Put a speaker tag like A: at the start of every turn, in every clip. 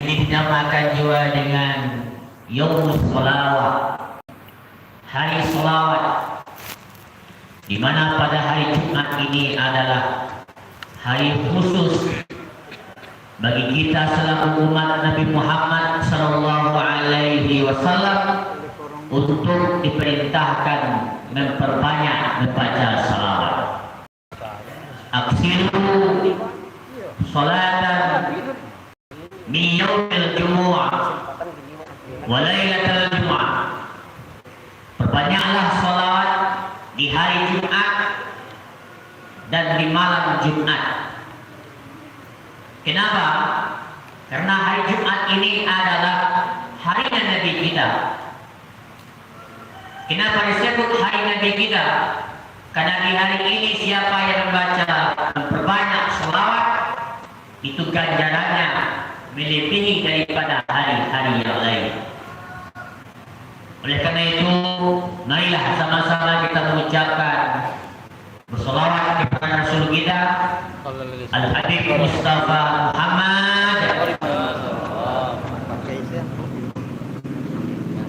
A: ini dinamakan juga dengan Yaumus Sholawat, hari Sholawat, di mana pada hari Jumat ini adalah hari khusus bagi kita selaku umat Nabi Muhammad Sallallahu Alaihi Wasallam untuk diperintahkan memperbanyak membaca salawat. Aksiru salatan min yaumil jumu'ah wa lailatul jumu'ah. Perbanyaklah salawat di hari Jumat dan di malam Jumat. Kenapa? Karena hari Jumat ini adalah hari Nabi kita. Kenapa disebut hari Nabi kita? Karena di hari ini siapa yang memperbanyak sholawat, itu ganjarannya melebihi daripada hari-hari yang lain. Oleh karena itu, marilah sama-sama kita mengucapkan bersolawat kepada Rasul kita Al-Habib Mustafa Muhammad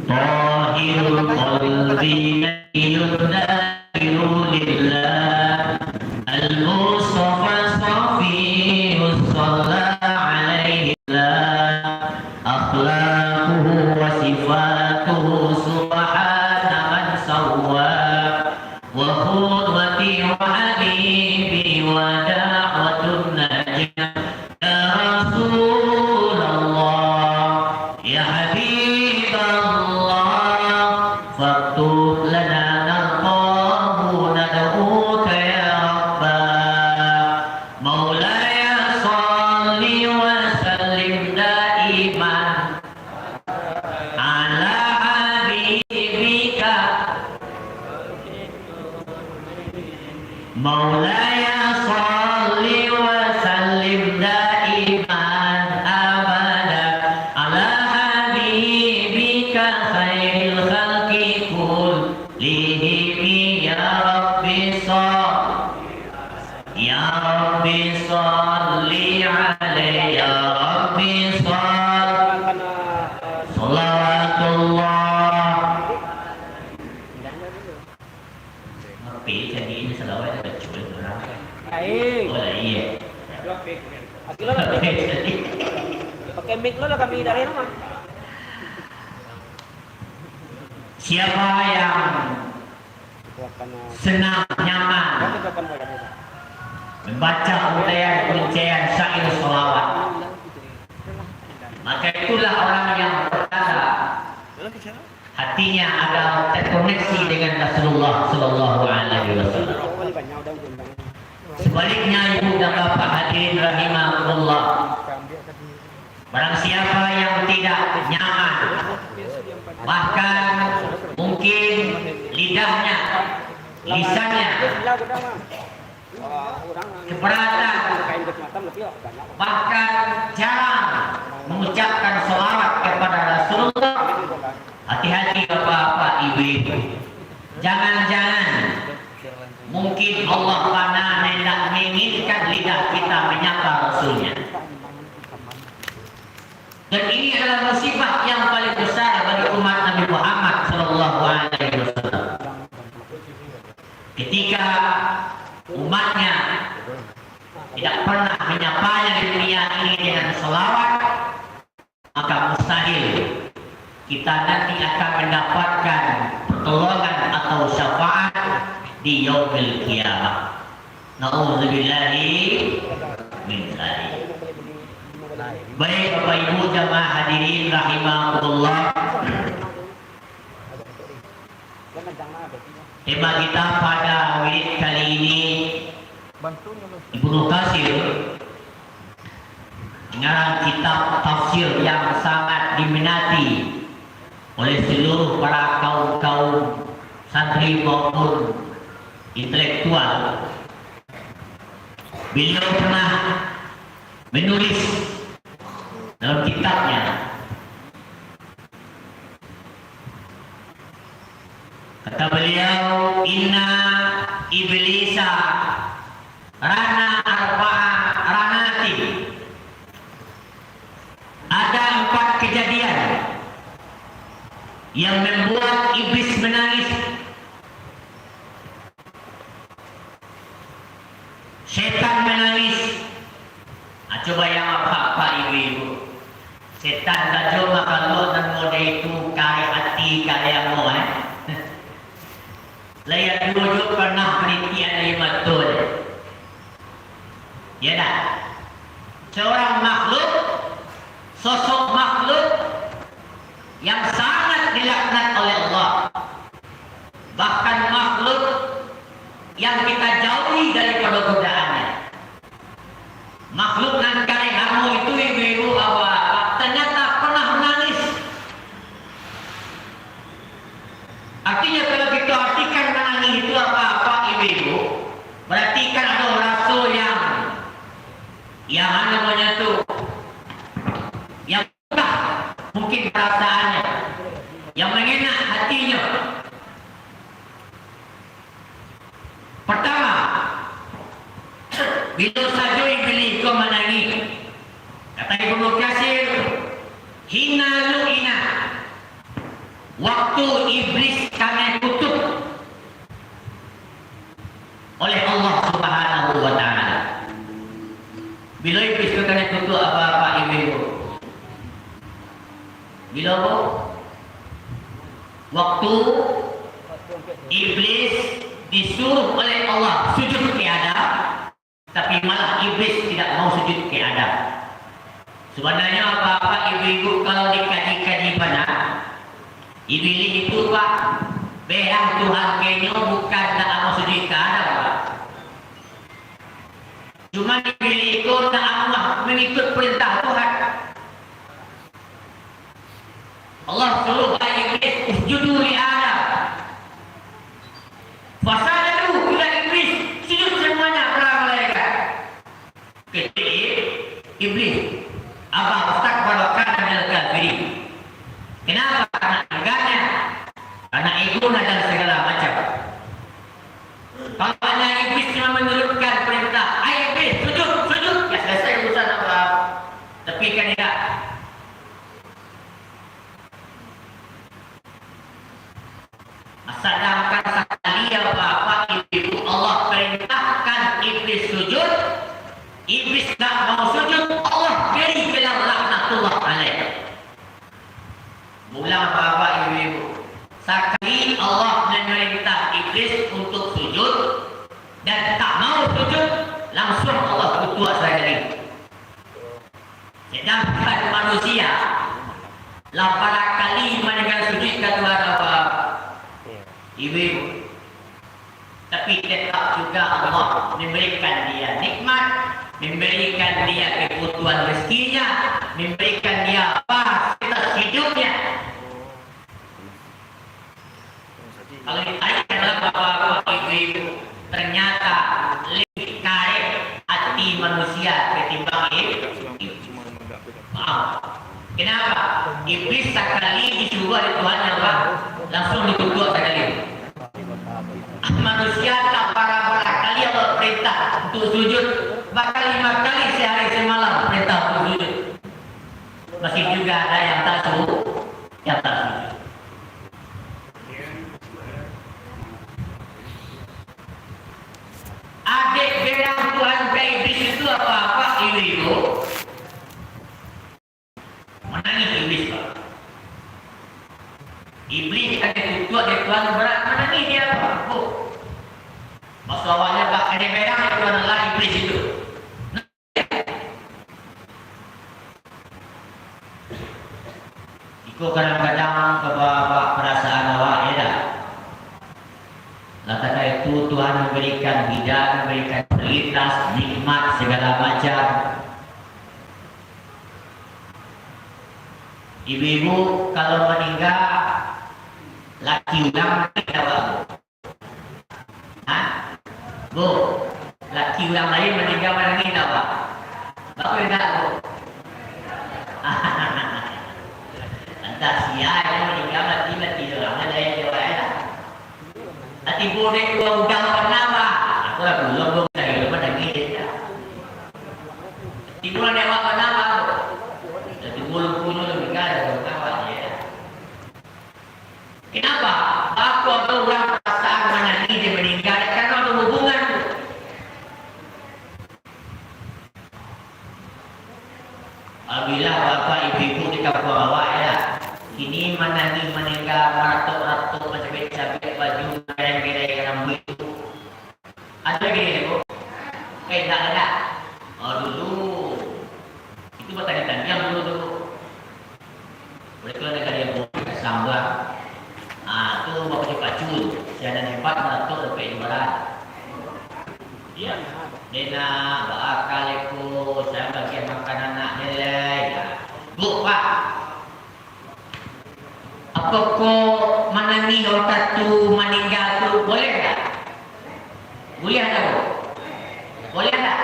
A: Tahirul qalbi yudhiru lillah Al-Mustafa Safiyus Sallallahu alaihi wasallam akhlaquhu wa sifatuhu subhana man sawwa wa khudwati wa habibi wa da'watun najah ya Rasulullah ya Habiballah faktub lana narqahu nad'uka ya Rabbah Maulaya salli wa sallim daiman ala habibika Maulaya salli wa sallim daiman abada ala habibika khairil khalqi kullihim ya Rabbi ya Rabbi salli alaihi ya Rabbi salawatullah. Ngerti jadi ini selawat ada cuy orang. Oh iya.
B: Pakai mic lo lah kami dari rumah.
A: Siapa yang senang nyaman membaca untayan syair sholawat, maka itulah orang yang berkata hatinya ada terkoneksi dengan Rasulullah Sallallahu Alaihi Wasallam. Sebaliknya ibu dan bapak hadirin rahimahullah, barang siapa yang tidak nyaman, bahkan mungkin lidahnya, lisannya keberatan, bahkan jarang mengucapkan sholawat kepada Rasulullah, hati-hati bapak-bapak ibu-ibu. Jangan-jangan mungkin Allah karena hendak menginginkan lidah kita menyapa Rasulnya. Dan ini adalah musibah yang paling besar bagi umat Nabi Muhammad Sallallahu Alaihi Wasallam. Ketika umatnya tidak pernah menyapanya di dunia ini dengan selawat, maka mustahil kita nanti akan mendapatkan pertolongan atau syafaat di yaumil qiyamah. Nauzubillahi min dzalik. Baik Bapak Ibu jamaah hadirin rahimahullah, tema kita pada wirid kali ini Ibnu Katsir, pengarang kitab tafsir yang sangat diminati oleh seluruh para kaum santri maupun intelektual. Beliau pernah menulis dalam kitabnya, kata beliau, inna iblisa rana arba'a ranati, ada kejadian yang membuat iblis menangis. Setan menangis. Coba yang apa ibu-ibu? Setan dah cuma kalau dan mode itu kaya hati kaya mo Layak dulu pernah penelitian 5 tahun. Ya dah. Seorang makhluk, sosok makhluk yang sangat dilaknat oleh Allah. Bahkan makhluk yang kita jauhi daripada godaannya. Makhluk nan kali kamu itu ibu-ibu apa ternyata pernah menangis. Artinya kalau kita artikan menangis itu apa ibu-ibu, berarti kan ada rasul yang namanya tuh yang mungkin perasaannya, yang mengenak hatinya. Pertama, bila saja iblis kau menangis, kata Ibnu Katsir, hina lu'ina, waktu iblis kami kutuk oleh Allah Subhanahu wa Ta'ala. Bila iblis kami kutuk apa ibu? Bila apa? Waktu iblis disuruh oleh Allah sujud ke Adam, tapi malah iblis tidak mau sujud ke Adam. Sebenarnya apa ibu-ibu kalau dikaji-kaji benar, iblis itu Pak, behang Tuhan kayaknya bukan tak mau sujud ke Adam Pak. Cuma iblis itu tak mau mengikut perintah Tuhan. Allah suruh iblis usjudu li Adam. Fasajadu ila iblis, sujud semuanya para malaikat. Ketika iblis Aba Ustakbar kana minal kafirin. Kenapa? Karena enggaknya, karena ego dan segala macam. Kalau iblis cuma menurutkan perintah, ayo iblis sujud, ya selesai urusan apa. Tapi kan tidak. Sedangkan sekali apa ibu Allah perintahkan iblis sujud, iblis tak mau sujud, Allah beri dalam laknatullah alaih. Mula apa ibu-ibu, sekali Allah memerintah iblis untuk sujud dan tak mau sujud, langsung Allah kutuk sekali. Sedangkan manusia, pada kali meninggal sujud kata apa? Ibu, tapi tetap juga Allah memberikan dia nikmat, memberikan dia kebutuhan rezekinya, memberikan dia apa status hidupnya. Kalau ditarik dalam bapak ibu, ternyata lebih kaya hati manusia ketimbang iblis. Maaf. Kenapa? Iblis sekali disuruh oleh Tuhan apa? Langsung ditutup sekali. Manusia tak para kali Allah perintah untuk sujud, bahkan 5 kali sehari semalam perintah untuk sujud. Masih juga ada yang tak suruh, yang tak sujud. Adik berang Tuhan ke iblis itu apa ibu? Menangis iblis Pak. Iblis ada tutup dia Tuhan berat menangis dia Pak. Maksud awalnya Pak ada berang yang Tuhan Allah iblis itu. Ikut kadang-kadang ke perasaan awak ya dah. Lantaran itu Tuhan memberikan hidayah, memberikan kualitas, nikmat segala macam. Ibu-ibu kalau meninggal laki ulang tidak bagus. Hah? Bu, laki ulang lain meninggal menangis tidak pak? Bagus tidak bu? Entah siapa yang meninggal mati orang ada yang jawab. Hati bodek dua udang pernah pak? Aku lah belum dari rumah menangis. Timuran dewa pernah pak? Jadi bulu punya lebih meninggal kawan ya. Kenapa? Aku ada orang perasaan menangi dia meninggal karena ada hubungan. Apabila bapak ibu di kampung awak ya, ini menangi meninggal meratuk-ratuk macam-macam baju gereng-gereng rambut itu. Ada gini bu? Tak ada. Oh dulu itu bertanya-tanya yang dulu. Boleh kalau negara yang boleh sambar. Itu bapak dipacul. Siadan hebat meratuk sampai ibarat. Ya. Dena bakal ikut saya bagi makan anak nilai. Bu pak. Apa kau menangi orang tu meninggal tu boleh tak? Boleh tak bu? Boleh tak?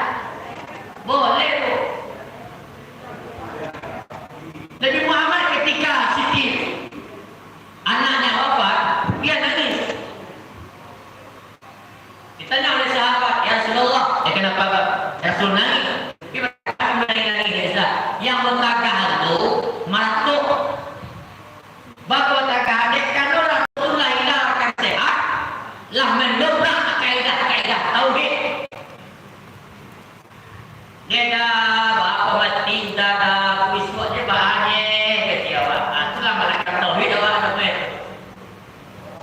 A: Boleh bu. Nabi Muhammad ketika Siti anaknya wafat, dia nangis. Ditanya oleh sahabat, ya Rasulullah, ya kenapa Rasul nangis? Dia menangis. Yang bertagah itu maratuk. Bahawa tagah adik kalau Rasulullah akan sehat, lah mendobrak kaidah-kaidah tauhid. Dia dah apa mati dah kuiswa dia bahannya ketiawak. Itulah mereka tauhid awak sampai.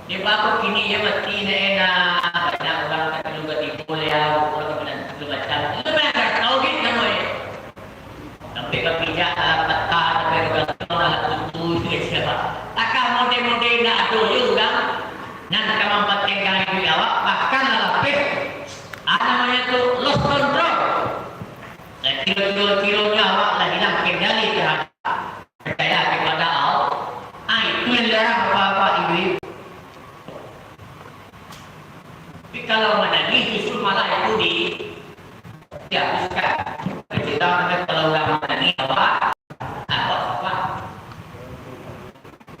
A: Dia bapak kini dia mati enak. Banyak orang kata juga tipu ya, orang kata juga macam. Itu mereka tauhid namanya. Sampai kepijak peta, sampai orang tutu siapa. Takkan model-model nak ada juga. Nanti kamu mempentingkan hidup awak bahkan lebih. Namanya tu lost control. Kilo-kilonya awak lah hilang kendali terhadap percaya kepada Allah. Itu yang dilarang bapak ibu. Tapi kalau menangis justru malah itu dihapuskan. Kita mengenai kalau orang menangis awak apa?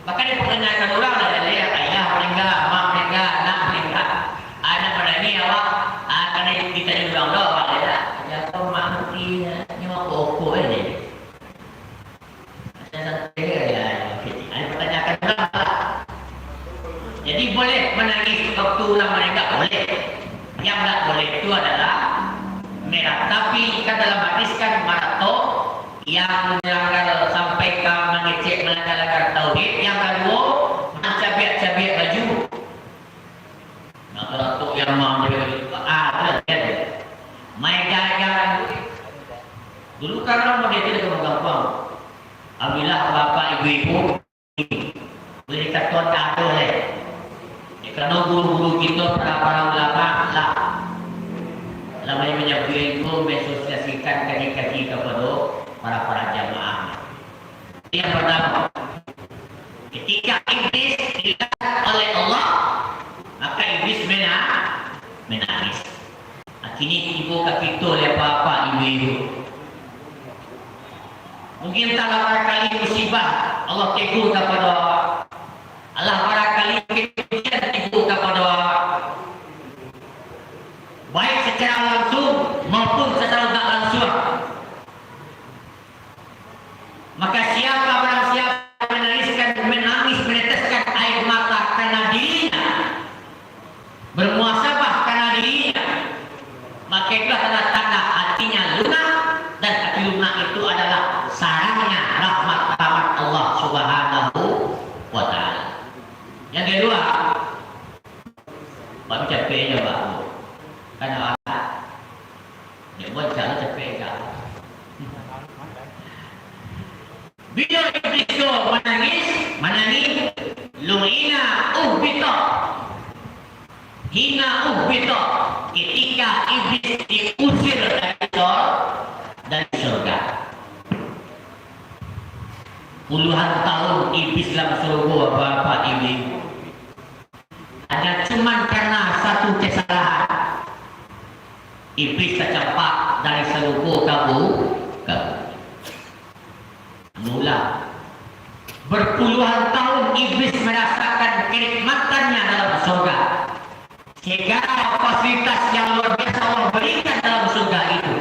A: Bahkan dia perkenalkan orang lah ayah meninggal, mak meninggal, anak meninggal. Anak menangis awak karena kita juga orang awak ya. Jatuh mak mati ni mak pokok aja. Saya ya. Ada pertanyaan orang. Jadi boleh menangis waktu orang meninggal boleh. Yang tak boleh itu adalah merah. Tapi kan dalam hadis kan marato yang melanggar sampai ke mengecek melanggar tauhid. Yang kedua mencabik-cabik baju. Nah marato yang mengambil main jalan dulu kan orang model itu gampang. Apabila bapak ibu-ibu beri katuan tak ada leh. Kerana guru-guru kita para ulama lah. Namanya menyebut itu mensosiasikan kaji-kaji kepada para jamaah. Yang pertama, ketika iblis dilihat oleh Allah, maka iblis menangis. Kini ibu kaki itu oleh bapak ibu-ibu. Mungkin tak barangkali musibah Allah tegur kepada Allah barangkali ujian tegur kepada baik secara langsung maupun secara tak langsung. Maka barang siapa menangis meneteskan air mata karena dirinya, bermuasabah karena dirinya, maka itu tanda-tanda hatinya lunak, dan hati lunak itu adalah sarangnya rahmat Allah Subhanahu wa ta'ala. Yang kedua, baru capeknya Pak. Karena dia buat jalan capek kan. Bila iblis itu menangis, lu'ina uhbita. Hina uhbita. Ketika iblis diusir dari surga. Puluhan tahun iblis dalam surga bapak ibu. Hanya cuma karena satu kesalahan. Iblis tercampak dari surga kamu. Mula berpuluhan tahun iblis merasakan kenikmatannya dalam surga. Segala fasilitas yang luar biasa Allah berikan dalam surga itu.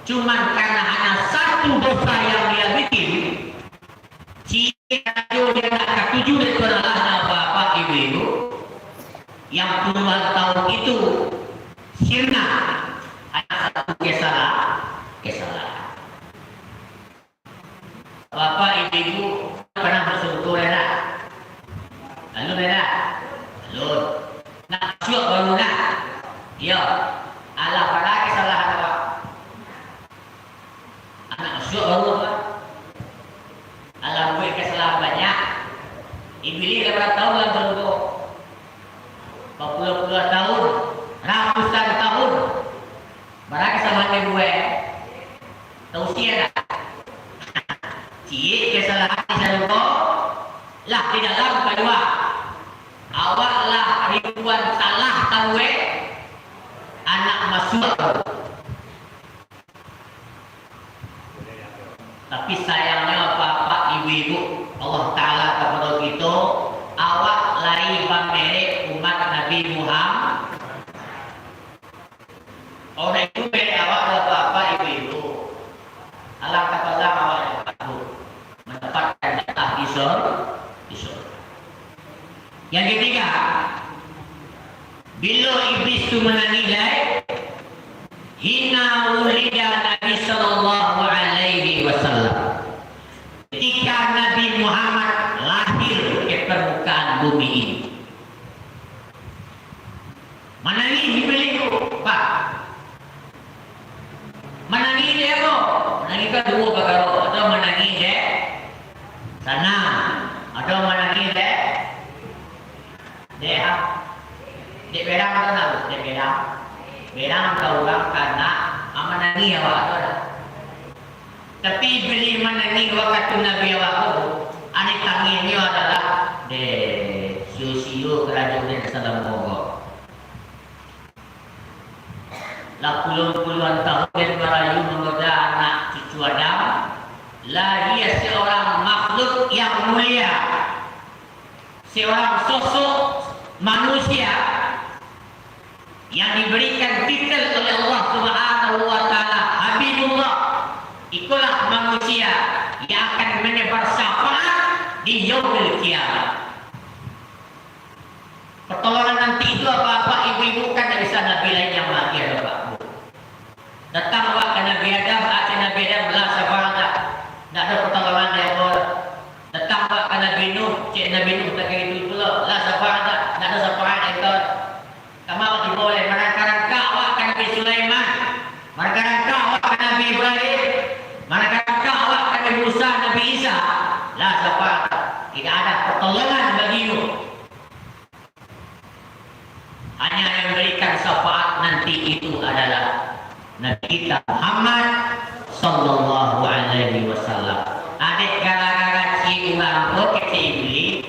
A: Cuma karena hanya satu dosa yang dia bikin, yang puluhan tahun itu sirna hanya satu kesalahan. Bapak ibu pernah bersyukur ya? Lalu ya? Lalu nak syuk baru nak? Ya. Allah pada kesalahan apa? Anak syuk baru apa? Allah buat kesalahan banyak. Iblis berapa tahun dalam bersyukur? Berpuluh-puluh tahun, ratusan tahun. Barang kesalahan gue, tahu siapa? Cik kesalahan di dalam lah di dalam kedua awak lah ribuan salah tahu anak masuk, tapi sayangnya bapak ibu Allah Ta'ala kepada kita awak lari pamere umat Nabi Muhammad orang itu beri awak bapak ibu Allah kata awak mendapatkan jatah di surga. Yang ketiga, bila iblis itu menilai hina ulida Nabi sallallahu alaihi wasallam. Ketika Nabi Muhammad lahir ke permukaan bumi ini. Menangis iblis itu, Pak. Menangis dia kok. Menangis kan dua perkara. Atau menangis dia sana, atau menangis dia Dek berang tu nak, dek berang kau orang karena menangis awak tu dah. Tapi beli menangis waktu Nabi awak tu, anik tangis ni adalah dek siu-siu kerajaan dalam Bogor. Lah puluhan tahun merayu menggoda anak cucu Adam. Lah dia seorang makhluk yang mulia, seorang sosok manusia yang diberikan titel oleh Allah Subhanahu wa Ta'ala Habibullah. Itulah manusia yang akan menebar syafaat di yaumil kiamat. Pertolongan nanti itu apa-apa ibu-ibu kan dari sana bila yang lagi ada Pak. Datang awak ke Nabi Adam, Nabi Adam belah syafaat. Tak ada pertolongan dari Allah. Datang awak ke Nabi Nuh, Nabi Nuh tak kira itu pula. Lah syafaat tak ada syafaat dari Allah. Kamu awak diboleh merangka-rangka awak ke Nabi Sulaiman, merangka-rangka awak ke Nabi Ibrahim, merangka-rangka awak ke Nabi Musa, Nabi Isa. Lah syafaat tidak ada pertolongan bagimu. Hanya yang memberikan syafaat nanti itu adalah Nabi kita Muhammad sallallahu alaihi wasallam. Adik gara-gara si ulang ko kete iblis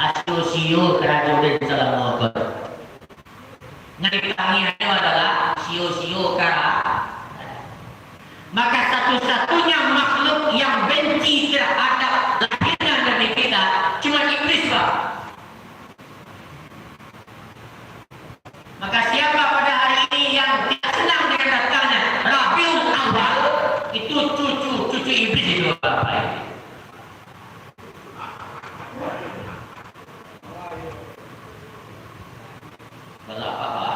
A: asio-sio kerajaan dalam motor. Nabi kami adalah sio-sio kara. Maka satu-satunya makhluk yang benci terhadap lahirnya Nabi kita cuma iblis, Pak. Maka siapa pada hari ini yang tidak senang dengan datangnya Rabiul Awal, itu cucu iblis itu Bapak ini. Kalau apa?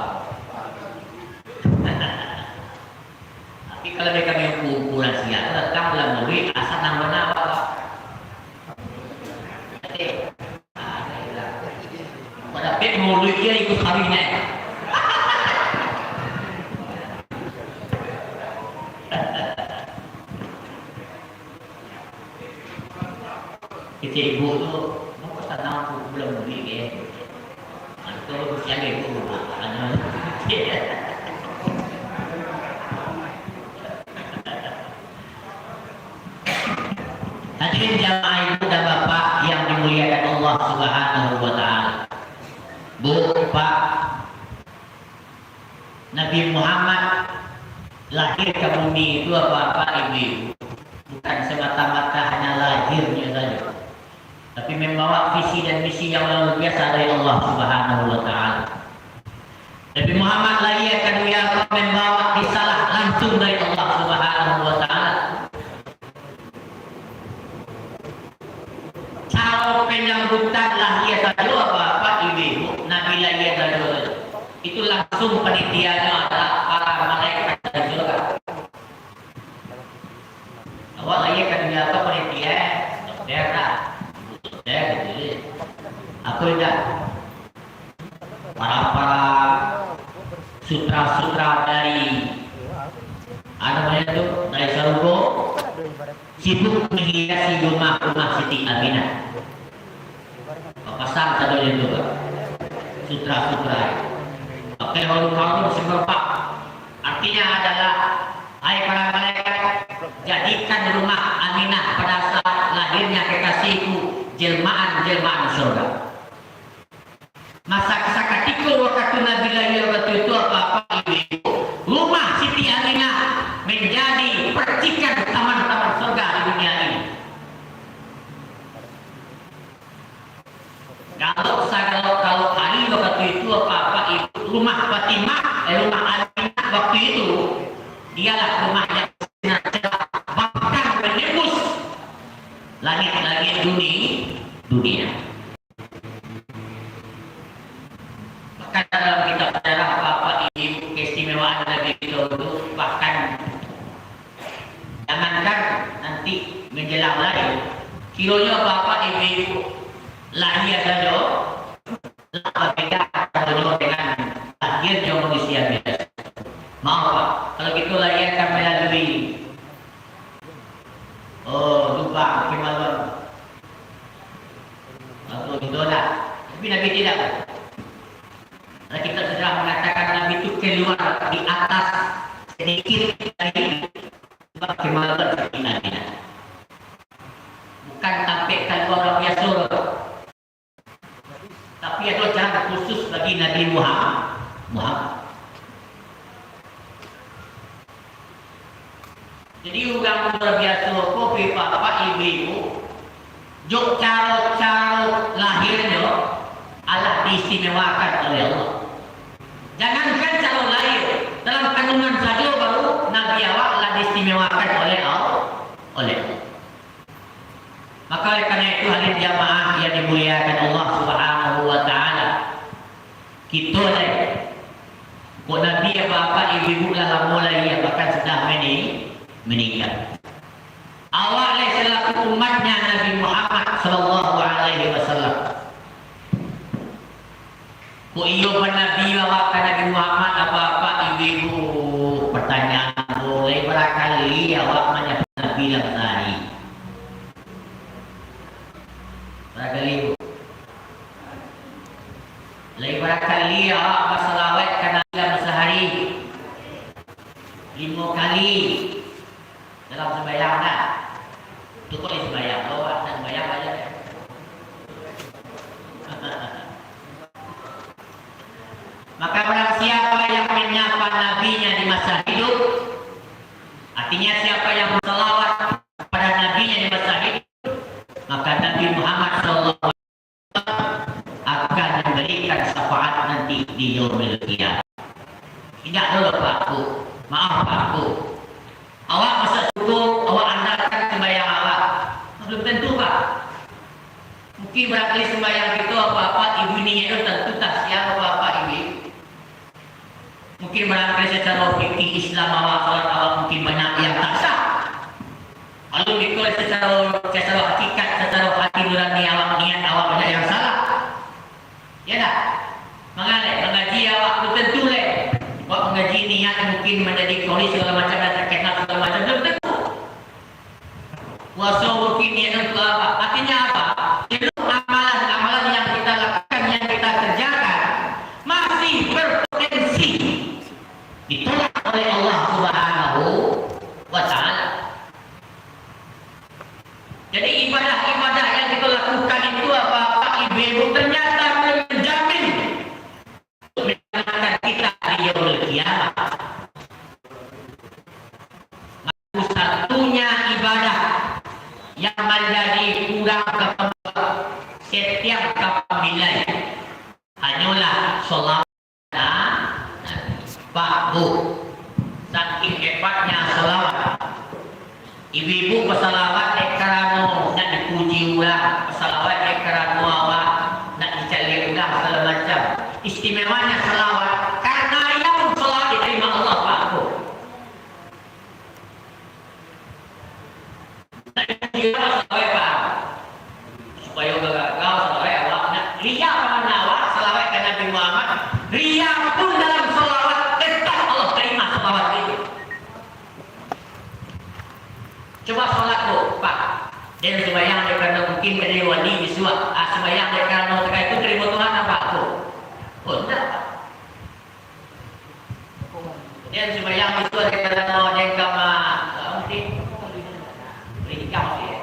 A: Tapi kalau mereka yang kumpulan siapa datang dalam murid asal nama apa? Pada pet murid dia ikut harinya. Kita ibu tu, mau tanam tu belum beli ke? Atau siang ibu, anak. Hadirin jamaah ibu dan bapak yang dimuliakan Allah Subhanahu wa Ta'ala. Bu, Pak, Nabi Muhammad lahir ke bumi itu apa-apa ibu, bukan semata-mata hanya lahirnya saja, tapi membawa visi dan misi yang luar biasa dari Allah Subhanahu wa Ta'ala. Nabi Muhammad lahir ke dunia membawa risalah langsung dari Allah Subhanahu wa Ta'ala. Cara penyambutan lahir saja apa-apa ibu Nabi Nabi lahir dari itu langsung penitiannya adalah para malaikat dari surga. Awak lahir kan dia apa penitia, dokter lah, dokter gitu. Aku tidak para sutra dari apa namanya itu dari Sarugo sibuk menghiasi rumah Siti Aminah. Pasang saja itu sutra. Oke, kalau seberapa artinya adalah hai para malaikat, jadikan rumah Aminah pada saat lahirnya kekasihku jelmaan surga. Masa ketika waktu Nabi lahir waktu itu apa ibu rumah Siti Aminah menjadi percikan taman-taman surga di dunia ini. Kalau Ali waktu itu apa itu rumah Fatimah, rumah Aminah waktu itu dialah rumah yang bahkan menembus langit-langit dunia. Bahkan dalam kitab sejarah apa ibu keistimewaan Nabi itu bahkan jangankan nanti menjelang lahir, kilonya bapak ibu lahir saja beda dengan lahirnya manusia biasa. Maaf Pak, kalau gitu lahir kan melalui lubang kemaluan atau idola. Tapi Nabi tidak. Nah, kita sudah mengatakan Nabi itu keluar di atas sedikit dari lubang kemaluan seperti Nabi. Bukan sampai keluar biasa. Tapi ada cara khusus bagi Nabi Muhammad. Jadi orang luar biasa kopi bapak ibu jok cara lahirnya Allah diistimewakan oleh Allah. Jangankan cara lahir, dalam kandungan saja baru Nabi awak Allah diistimewakan oleh Allah. Maka oleh karena itu hadirin jamaah yang dimuliakan Allah Subhanahu wa taala. Kita kok Nabi bapak ibu lah mulai bahkan sudah menikah. Awak selaku umatnya Nabi Muhammad sallallahu alaihi wasallam. Kok iyo Nabi awak Nabi Muhammad apa ibu pertanyaan boleh barangkali awak menyebut bilang tadi. Barangkali barangkali awak bersalawat karena dalam sehari 5 kali dalam sembahyang dah. Itu kok sembahyang awak dan sembahyang aja. Maka barang siapa yang menyapa nabinya di masa hidup, artinya siapa yang bersalawat kepada nabinya di masa hidup, maka Nabi Muhammad SAW akan memberikan syafaat nanti di yaumil qiyamah. Tidak dulu Pakku, maaf Pakku. Awak masa cukup, awak andalkan sembahyang awak. Belum tentu Pak. Mungkin barangkali sembahyang itu apa-apa ibu ini itu tentu tak siap apa-apa ibu. Mungkin barangkali secara fikih Islam awak mungkin banyak yang tak sah. Lalu itu secara hakikat, secara hati nurani awak niat awak banyak yang salah. Ya tak? Mengaji awak itu tentu leh. Awak mengaji niat mungkin menjadi koli segala macam dan terkenal segala macam belum tentu. Puasa mungkin niat untuk apa? Artinya apa? Seluruh amalan yang kita lakukan, yang kita kerjakan masih berpotensi ditolak oleh Allah Subhanahu wa taala. Jadi ibadah-ibadah yang kita lakukan itu apa ibu ternyata menjamin untuk menyelamatkan kita di yaumil qiyamah. Satunya ibadah yang menjadi kurang kepemilikan setiap kepemilikan hanyalah sholat dan Pak Bu, saking hebatnya selawat. Ibu-ibu pesalawat ekarano nak dipuji ulang, pesalawat ekarano awak nak dicari ulang segala macam. Dia selawai Pak. Supaya gagal selawai awaknya. Ria mana awak selawai ke Nabi Muhammad. Ria pun dalam selawat tetap Allah terima selawat itu. Coba sholat tu, Pak. Dan sembahyang dia kerana mungkin menjadi wali biswa. Sembahyang dia kerana terkait itu terima Tuhan apa tu? Oh, tidak. Dan sembahyang biswa dia kerana dia kama mungkin berikam dia.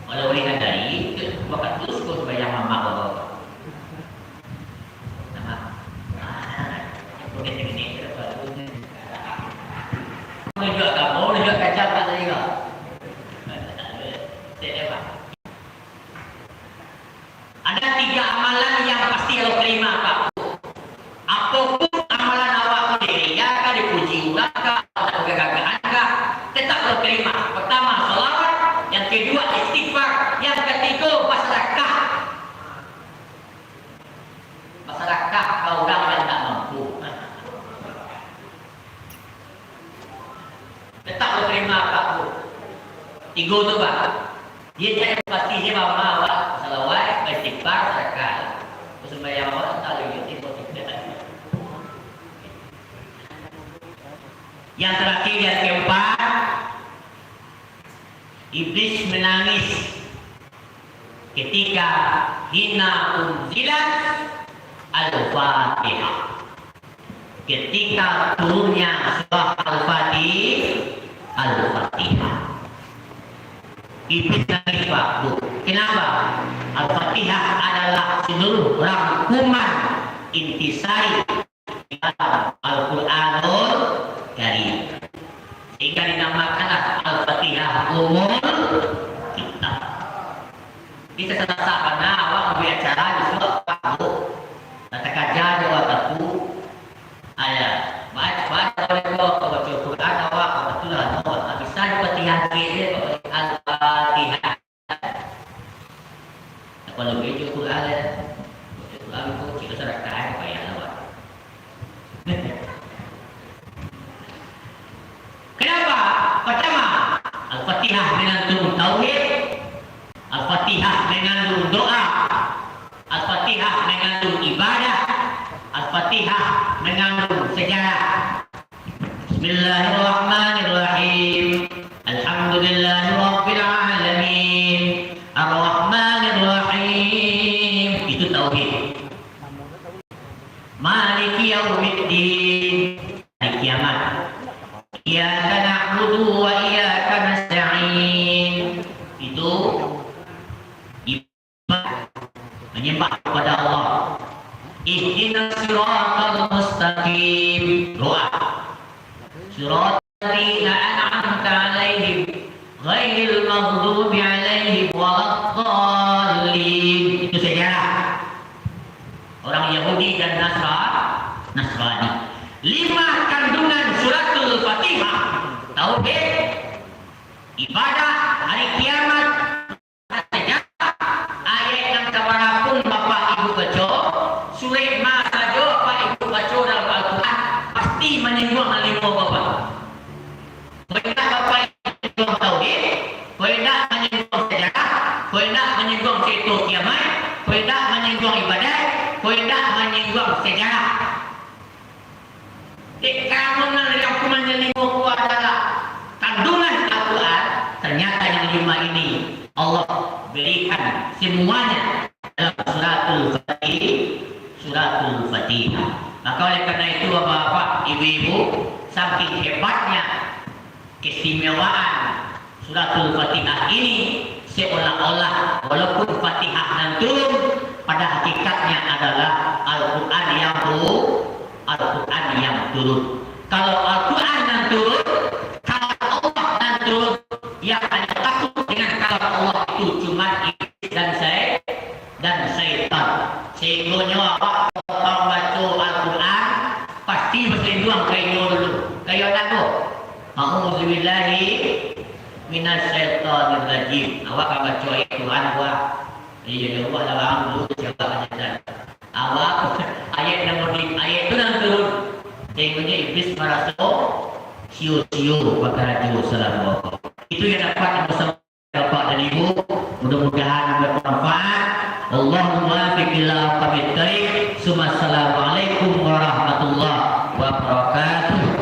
A: Kalau berikan dari itu bukan terus kau sembahyang mama kau. Nama. Mungkin ini. Menunjuk kamu, menunjuk kacau tak tadi kau. Ada 3 amalan yang pasti Allah terima Pak. Apapun amalan awak sendiri, ya kan dipuji orang kah, atau kegagalan kah, tetap Allah terima. Pertama selawat, yang kedua istighfar, yang ketiga masyarakat. Masyarakat kau orang yang tak mampu. Tetap Allah terima Pak Bu. 3 tu Pak. Dia cakap pasti dia bawa awak selawat, istighfar, zakat. Sembahyang orang tak boleh itu tidak. Yang terakhir yang keempat, iblis menangis ketika hina unzilat Al-Fatihah. Ketika turunnya surah Al-Fatihah. Iblis nangis Pak Bu. Kenapa? Al-Fatihah adalah seluruh rangkuman intisari dalam Al-Quranul Karim. Sehingga dinamakanlah Al-Fatihah Ummul Kitab. Bisa selesai karena awak berbicara di surah Pak Bu. Kata kajian awak aku ayat baca oleh kau baca Quran awak betul lah. Bisa Al-Fatihah dia Al-Fatihah. Kalau baca Quran itu kita serahkan apa yang awak. Kenapa? Pertama, Al-Fatihah mengandung tauhid, Al-Fatihah mengandung doa, Al-Fatihah mengandung ibadah, Al-Fatihah mengandung sejarah. Bismillahirrahmanirrahim. Alhamdulillahirabbil alamin. Ar-Rahmanirrahim. Itu tauhid. Maliki yaumiddin. Hari kiamat. Iyyaka na'budu wa iyyaka nasta'in. Itu ibadah, menyembah kepada Allah. Ihdinas siratal mustaqim. Doa. Siratal ladzina an'amta 'alaihim ghairil maghdubi 'alaihim waladdallin. Itu sejarah orang Yahudi dan Nasrani. 5 kandungan suratul Fatihah. Tauhid, ibadah, hari kiamat, sejarah. Ayat yang kemanapun Bapak Ibu baca, surat mana saja Bapak Ibu baca dalam Al-Quran, pasti menyinggung 5 Bapak. Hendak Bapak Ibu tauhid, hendak menyinggung sejarah, hendak menyinggung cerita kiamat, hendak menyinggung ibadah, hendak menyinggung sejarah. Kandungan yang aku menyelingkuh adalah kandungan Al-Quran. Ternyata yang 5 ini Allah berikan semuanya dalam suratul Fatihah. Maka oleh karena itu Bapak, Ibu-ibu, saking hebatnya keistimewaan suratul Fatihah ini, seolah-olah walaupun Fatihah dan turun, pada hakikatnya adalah Al-Quran yang turun. Kalau Al-Quran yang turun, kalau Allah yang turun, yang hanya takut dengan kalau Allah itu cuma iblis dan syaitan. Sehingga apa orang baca Al-Quran pasti berlindung kayu dulu. Kayu apa? A'udzubillahi minasyaitonir rajim. Awak akan baca ayat Tuhan gua. Ya Allah dalam dulu siapa aja. Awak ayat nomor 5 ayat itu yang turun. Sehingga iblis merasa siu-siu bakal jauh salam. Itu yang dapat bersama dan Ibu. Mudah-mudahan bermanfaat. Allahumma fiqillah pamit tarik. Assalamualaikum warahmatullahi wabarakatuh.